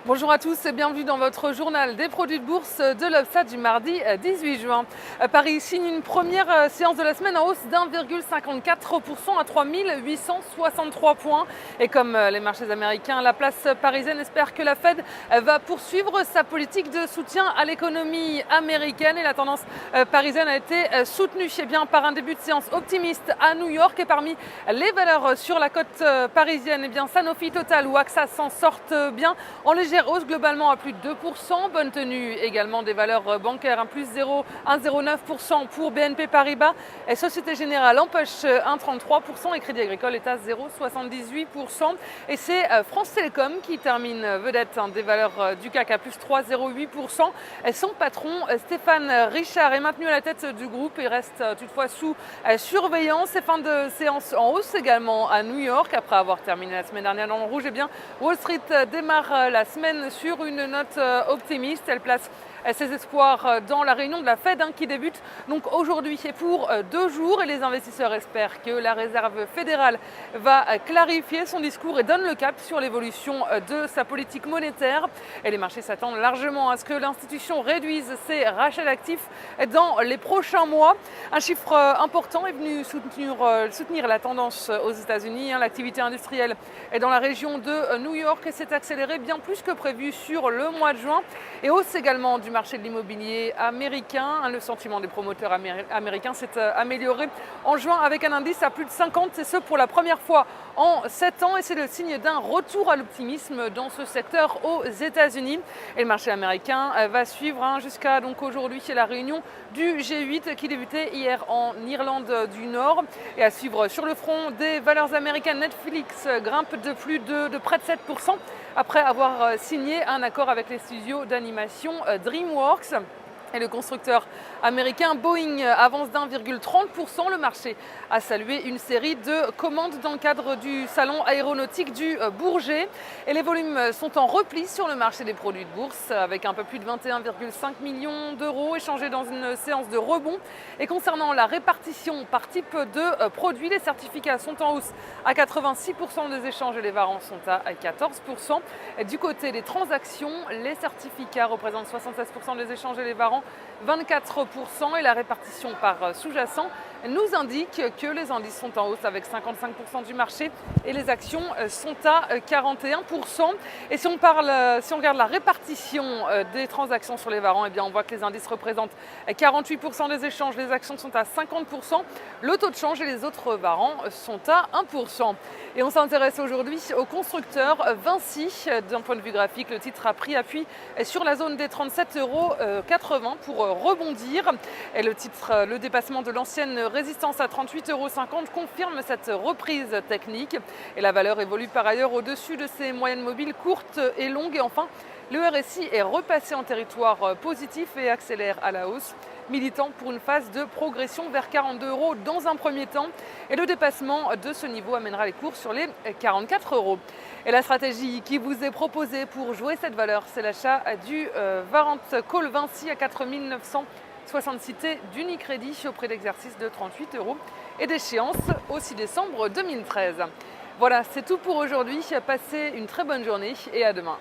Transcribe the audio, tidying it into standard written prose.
Bonjour à tous et bienvenue dans votre journal des produits de bourse de l'Obsa du mardi 18 juin. Paris signe une première séance de la semaine en hausse d'1,54% à 3863 points. Et comme les marchés américains, la place parisienne espère que la Fed va poursuivre sa politique de soutien à l'économie américaine. Et la tendance parisienne a été soutenue par un début de séance optimiste à New York. Et parmi les valeurs sur la côte parisienne, Sanofi, Total ou AXA s'en sortent bien en légère hausse globalement à plus de 2%. Bonne tenue également des valeurs bancaires, plus 1,09% pour BNP Paribas. Et Société Générale empoche 1,33% et Crédit Agricole est à 0,78%. Et c'est France Télécom qui termine vedette des valeurs du CAC à plus 3,08%. Son patron Stéphane Richard est maintenu à la tête du groupe et reste toutefois sous surveillance. Et fin de séance en hausse également à New York. Après avoir terminé la semaine dernière dans le rouge, Wall Street démarre la semaine sur une note optimiste. Elle place ses espoirs dans la réunion de la Fed qui débute donc aujourd'hui et pour 2 jours. Et les investisseurs espèrent que la Réserve fédérale va clarifier son discours et donne le cap sur l'évolution de sa politique monétaire. Et les marchés s'attendent largement à ce que l'institution réduise ses rachats d'actifs dans les prochains mois. Un chiffre important est venu soutenir la tendance aux États-Unis. L'activité industrielle est dans la région de New York et s'est accélérée bien plus que prévu sur le mois de juin. Et hausse également du marché de l'immobilier américain. Le sentiment des promoteurs américains s'est amélioré en juin avec un indice à plus de 50, et ce pour la première fois en 7 ans. Et c'est le signe d'un retour à l'optimisme dans ce secteur aux États-Unis. Et le marché américain va suivre jusqu'à donc aujourd'hui la réunion du G8 qui débutait hier en Irlande du Nord. Et à suivre sur le front des valeurs américaines, Netflix grimpe de près de 7% après avoir signé un accord avec les studios d'animation DreamWorks. Et le constructeur américain Boeing avance d'1,30%. Le marché a salué une série de commandes dans le cadre du salon aéronautique du Bourget. Et les volumes sont en repli sur le marché des produits de bourse avec un peu plus de 21,5 millions d'euros échangés dans une séance de rebond. Et concernant la répartition par type de produits, les certificats sont en hausse à 86% des échanges et les warrants sont à 14%. Et du côté des transactions, les certificats représentent 76% des échanges et les warrants 24%. Et la répartition par sous-jacent nous indique que les indices sont en hausse avec 55% du marché et les actions sont à 41%. Et si on regarde la répartition des transactions sur les warrants, on voit que les indices représentent 48% des échanges, les actions sont à 50%, le taux de change et les autres warrants sont à 1%. Et on s'intéresse aujourd'hui au constructeur Vinci. D'un point de vue graphique, le titre a pris appui sur la zone des 37,80 € pour rebondir. Et le dépassement de l'ancienne résistance à 38,50 € confirme cette reprise technique. Et la valeur évolue par ailleurs au-dessus de ses moyennes mobiles courtes et longues. Et enfin, le RSI est repassé en territoire positif et accélère à la hausse, militant pour une phase de progression vers 42 € dans un premier temps. Et le dépassement de ce niveau amènera les cours sur les 44 €. Et la stratégie qui vous est proposée pour jouer cette valeur, c'est l'achat du Warrant Call Vinci à 4 966 T d'Unicredit au prix d'exercice de 38 € et d'échéance au 6 décembre 2013. Voilà, c'est tout pour aujourd'hui. Passez une très bonne journée et à demain.